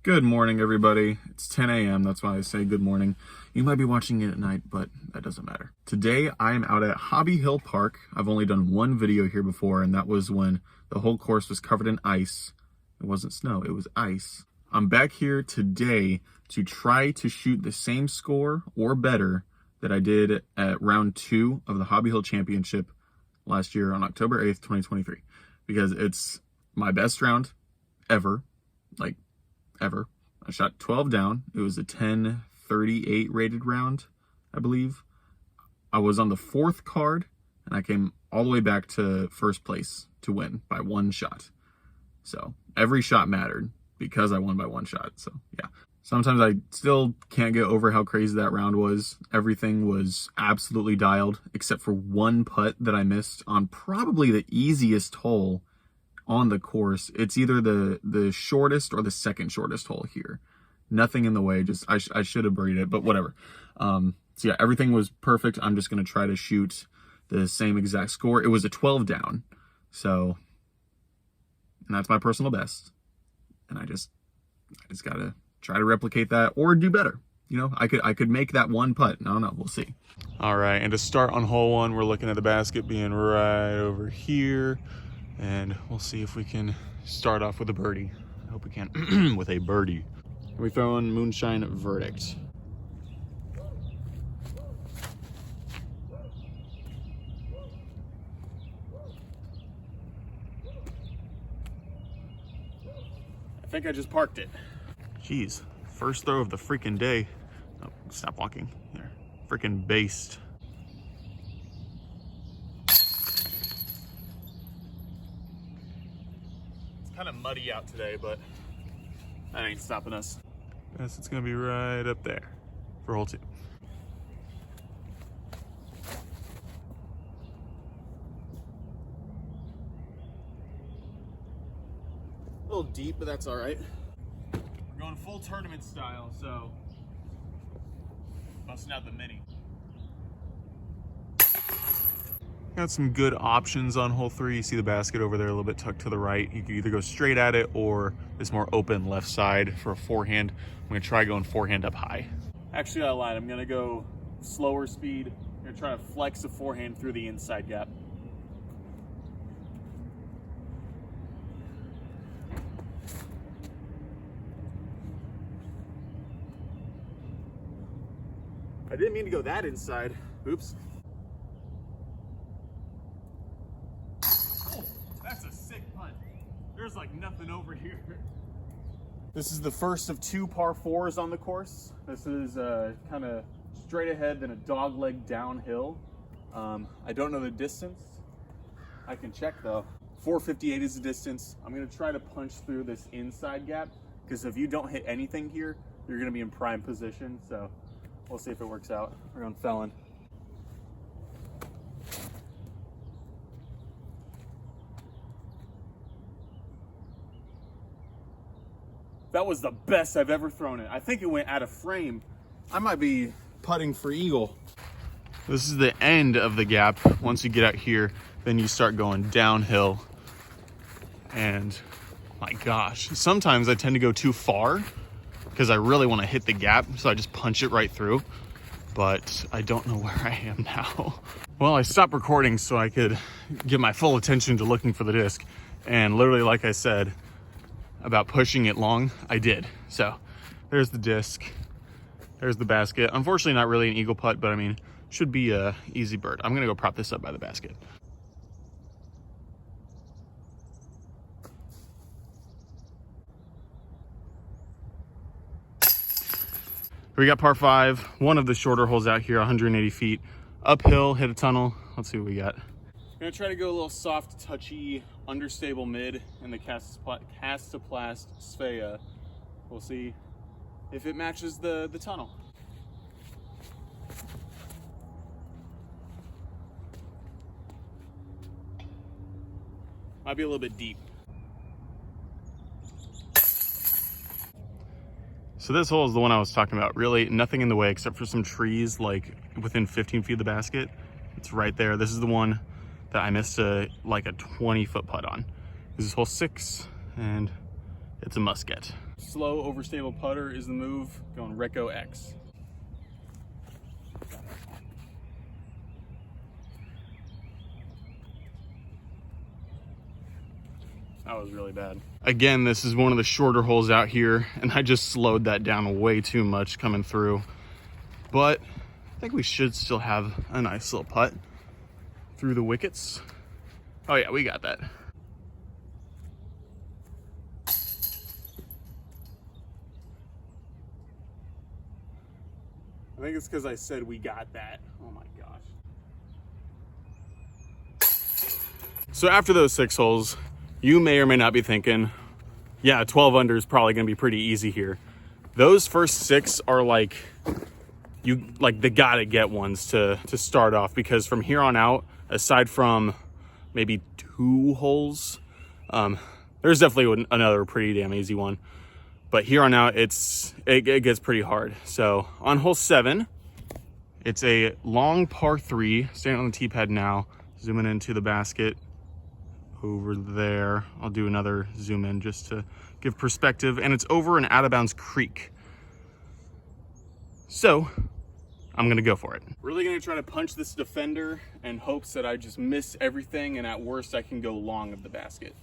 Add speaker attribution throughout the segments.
Speaker 1: Good morning, everybody. It's 10 a.m. That's why I say good morning. You might be watching it at night, but that doesn't matter. Today, I am out at Hobby Hill Park. I've only done one video here before, and that was when the whole course was covered in ice. It wasn't snow, it was ice. I'm back here today to try to shoot the same score or better that I did at round 2 of the Hobby Hill Championship last year on October 8th, 2023. Because it's my best round ever. Ever. I shot 12 down. It was a 10:38 rated round, I believe. I was on the 4th card, and I came all the way back to first place to win by 1 shot. So every shot mattered because I won by 1 shot. So yeah. Sometimes I still can't get over how crazy that round was. Everything was absolutely dialed, except for one putt that I missed on probably the easiest hole on the course. It's either the shortest or the second shortest hole here. Nothing in the way, just I should have buried it, but whatever. So yeah, everything was perfect. I'm just going to try to shoot the same exact score. It was a 12 down, so, and that's my personal best. And I just got to try to replicate that or do better. You know, I could make that one putt. I don't know, we'll see. All right, and to start on hole 1, we're looking at the basket being right over here. And we'll see if we can start off with a birdie. I hope we can. With a birdie. We throw in Moonshine Verdict. I think I just parked it. Jeez, first throw of the freaking day. Oh, stop walking. There. Freaking based. Kind of muddy out today, but that ain't stopping us. Yes, it's gonna be right up there for hole 2. A little deep, but that's all right. We're going full tournament style, so busting out the mini. Got some good options on hole 3. You see the basket over there a little bit tucked to the right. You can either go straight at it or this more open left side for a forehand. I'm gonna try going forehand up high. Actually, I lied. I'm gonna go slower speed. I'm gonna try to flex a forehand through the inside gap. I didn't mean to go that inside. Oops. That's a sick putt. There's like nothing over here. This is the first of 2 par 4s on the course. This is kind of straight ahead, then a dog leg downhill. I don't know the distance. I can check though. 458 is the distance. I'm gonna try to punch through this inside gap because if you don't hit anything here, you're gonna be in prime position. So we'll see if it works out. We're going felon. That was the best I've ever thrown it. I think it went out of frame. I might be putting for eagle. This is the end of the gap. Once you get out here, then you start going downhill. And my gosh, sometimes I tend to go too far because I really want to hit the gap. So I just punch it right through. But I don't know where I am now. Well, I stopped recording so I could give my full attention to looking for the disc. And literally, like I said, about pushing it long, I did. So there's the disc, there's the basket. Unfortunately, not really an eagle putt, but I mean, should be a easy bird. I'm gonna go prop this up by the basket. We got par 5, one of the shorter holes out here, 180 feet. Uphill, hit a tunnel. Let's see what we got. I'm gonna try to go a little soft, touchy, understable mid in the Kastaplast Svea. We'll see if it matches the tunnel. Might be a little bit deep. So this hole is the one I was talking about. Really nothing in the way except for some trees like within 15 feet of the basket. It's right there. This is the one that I missed like a 20-foot putt on. This is hole 6, and it's a must get.
Speaker 2: Slow, overstable putter is the move. Going Recco X. That was really bad. Again, this is one of the shorter holes out here, and I just slowed that down way too much coming through. But I think we should still have a nice little putt through the wickets. Oh yeah, we got that. I think it's because I said we got that. Oh my gosh. So after those 6 holes, you may or may not be thinking, yeah, 12 under is probably gonna be pretty easy here. Those first 6 are like the gotta get ones to start off, because from here on out, aside from maybe 2 holes, there's definitely another pretty damn easy one. But here on out, it gets pretty hard. So on hole 7, it's a long par 3, standing on the tee pad now, zooming into the basket over there. I'll do another zoom in just to give perspective, and it's over an out of bounds creek. So I'm gonna go for it. Really gonna try to punch this defender in hopes that I just miss everything, and at worst I can go long of the basket.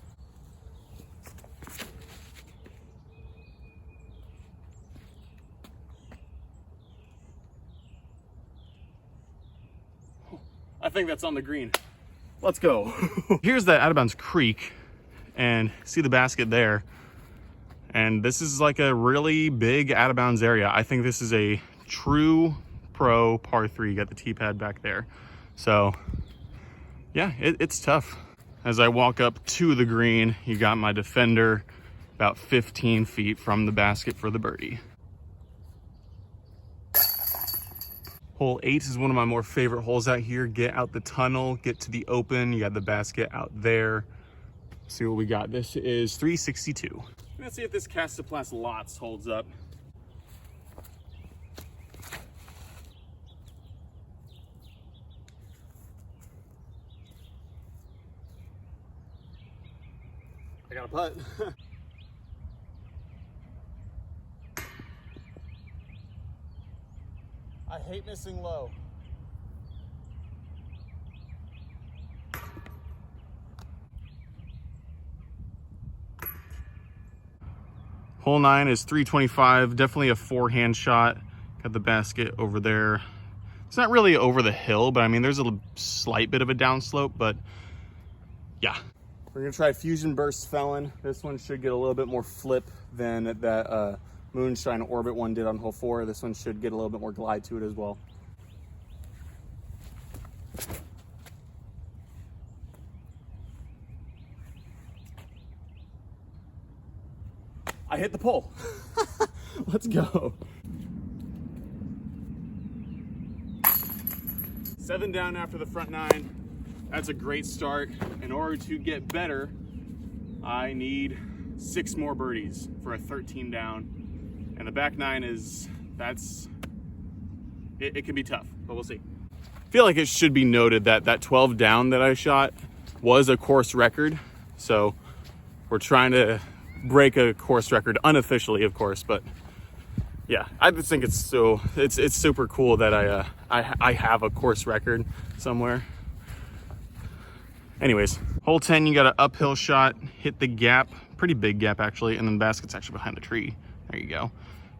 Speaker 2: I think that's on the green. Let's go. Here's that out of bounds creek, and see the basket there. And this is like a really big out of bounds area. I think this is a true pro par 3. You got the tee pad back there. So yeah, it's tough. As I walk up to the green, you got my defender about 15 feet from the basket for the birdie. Hole 8 is one of my more favorite holes out here. Get out the tunnel, get to the open. You got the basket out there. See what we got. This is 362. Let's see if this Kastaplast Lots holds up. I got a putt. I hate missing low. Hole 9 is 325, definitely a forehand shot. Got the basket over there. It's not really over the hill, but I mean, there's a slight bit of a downslope, but yeah. We're gonna try Fusion Burst Felon. This one should get a little bit more flip than that Moonshine Orbit one did on hole 4. This one should get a little bit more glide to it as well. I hit the pole. Let's go. 7 down after the front 9. That's a great start. In order to get better, I need 6 more birdies for a 13 down. And the back 9 is, it can be tough, but we'll see. I feel like it should be noted that that 12 down that I shot was a course record. So we're trying to break a course record unofficially, of course, but yeah, I just think it's super cool that I have a course record somewhere. Anyways, hole 10, you got an uphill shot, hit the gap, pretty big gap actually, and then the basket's actually behind the tree. There you go.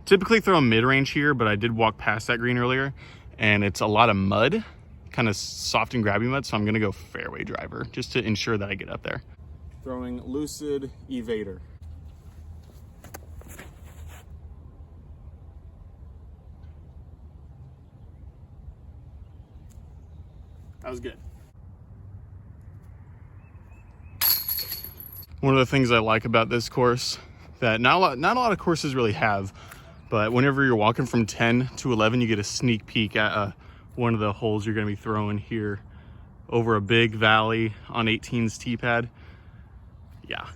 Speaker 2: Typically throw a mid-range here, but I did walk past that green earlier, and it's a lot of mud, kind of soft and grabby mud, so I'm gonna go fairway driver just to ensure that I get up there. Throwing Lucid Evader. That was good. One of the things I like about this course that not a lot of courses really have, but whenever you're walking from 10 to 11, you get a sneak peek at one of the holes you're going to be throwing here over a big valley on 18's tee pad. Yeah,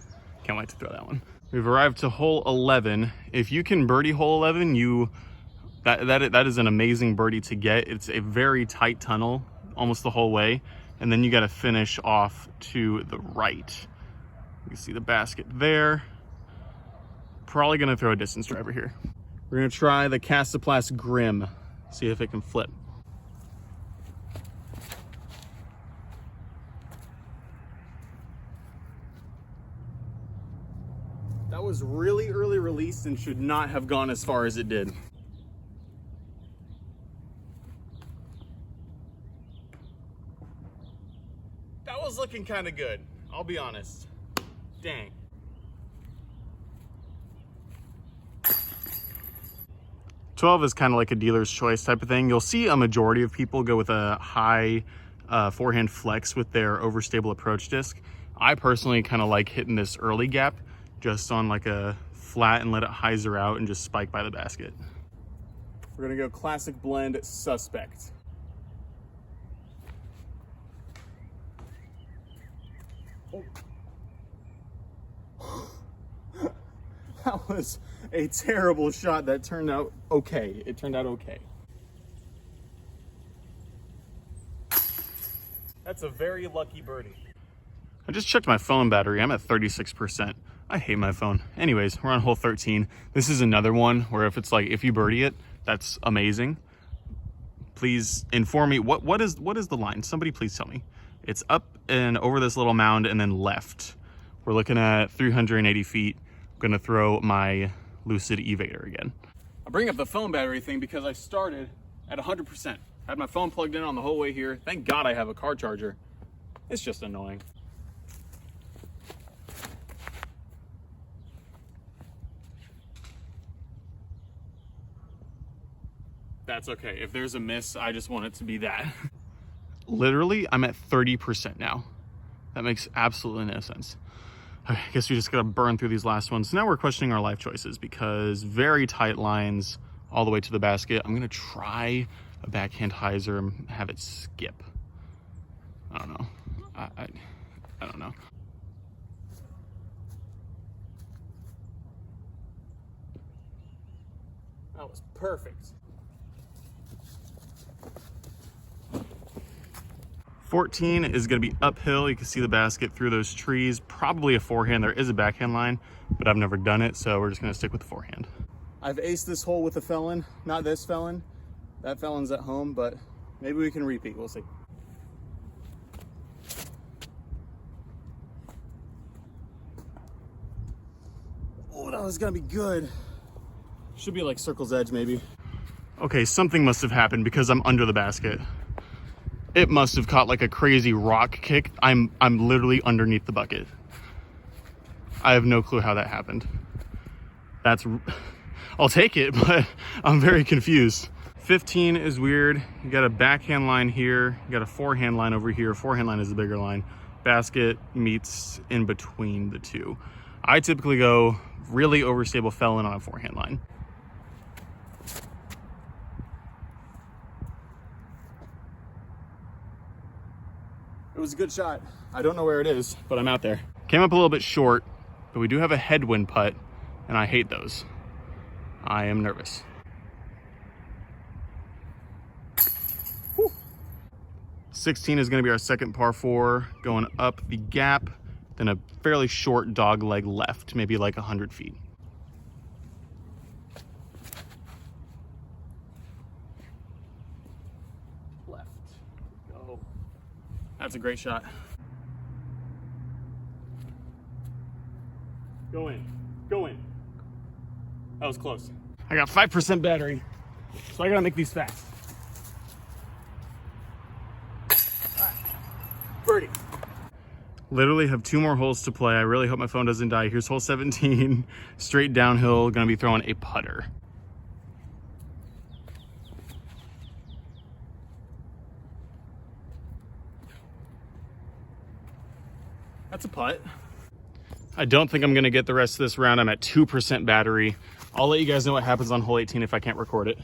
Speaker 2: can't wait to throw that one. We've arrived to hole 11. If you can birdie hole 11, that is an amazing birdie to get. It's a very tight tunnel almost the whole way, and then you got to finish off to the right. You can see the basket there. probably gonna throw a distance driver here. We're gonna try the Castaplast Grim, see if it can flip. That was really early released and should not have gone as far as it did. That was looking kind of good, I'll be honest. Dang. $12 is kind of like a dealer's choice type of thing. You'll see a majority of people go with a high forehand flex with their overstable approach disc. I personally kind of like hitting this early gap just on like a flat and let it hyzer out and just spike by the basket. We're gonna go classic blend Suspect. Oh. That was a terrible shot that turned out okay. It turned out okay. That's a very lucky birdie. I just checked my phone battery. I'm at 36%. I hate my phone. Anyways, we're on hole 13. This is another one where if it's like, if you birdie it, that's amazing. Please inform me, what is the line? Somebody please tell me. It's up and over this little mound and then left. We're looking at 380 feet. I'm gonna throw my Lucid Evader again. I bring up the phone battery thing because I started at 100%. Had my phone plugged in on the whole way here. Thank God I have a car charger. It's just annoying. That's okay. If there's a miss, I just want it to be that. Literally, I'm at 30% now. That makes absolutely no sense. I guess we just gotta burn through these last ones. Now we're questioning our life choices because very tight lines all the way to the basket. I'm gonna try a backhand hyzer and have it skip. I don't know. I don't know. That was perfect. 14 is going to be uphill. You can see the basket through those trees. Probably a forehand. There is a backhand line, but I've never done it, so we're just going to stick with the forehand. I've aced this hole with a felon. Not this felon. That felon's at home, but maybe we can repeat. We'll see. Oh, that was going to be good. Should be like circle's edge, maybe. Okay, something must have happened because I'm under the basket. It must have caught like a crazy rock kick. I'm literally underneath the bucket. I have no clue how that happened. I'll take it, but I'm very confused. 15 is weird. You got a backhand line here. You got a forehand line over here. Forehand line is the bigger line. Basket meets in between the two. I typically go really overstable felon on a forehand line. It was a good shot. I don't know where it is, but I'm out there. Came up a little bit short, but we do have a headwind putt, and I hate those. I am nervous. Whew. 16 is gonna be our second par 4, going up the gap, then a fairly short dog leg left, maybe like 100 feet. Left, go. That's a great shot. Go in, go in. That was close. I got 5% battery, so I gotta make these fast. Right. Birdie. Literally have 2 more holes to play. I really hope my phone doesn't die. Here's hole 17, straight downhill, gonna be throwing a putter. That's a putt. I don't think I'm gonna get the rest of this round. I'm at 2% battery. I'll let you guys know what happens on hole 18 if I can't record it.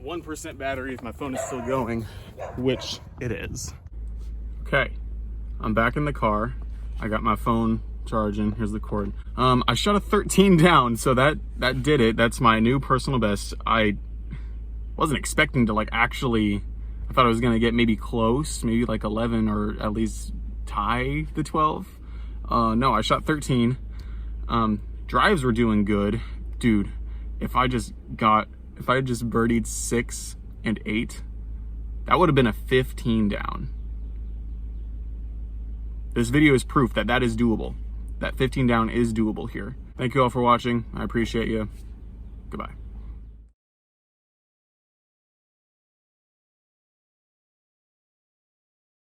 Speaker 2: 1% battery if my phone is still going, which it is.
Speaker 1: Okay, I'm back in the car. I got my phone charging. Here's the cord. I shot a 13 down, so that did it. That's my new personal best. I wasn't expecting to like actually, I thought I was gonna get maybe close, maybe like 11 or at least tie the 12. No, I shot 13. Drives were doing good. Dude, if I had just birdied 6 and 8, that would have been a 15 down. This video is proof that that is doable. That 15 down is doable here. Thank you all for watching. I appreciate you. Goodbye.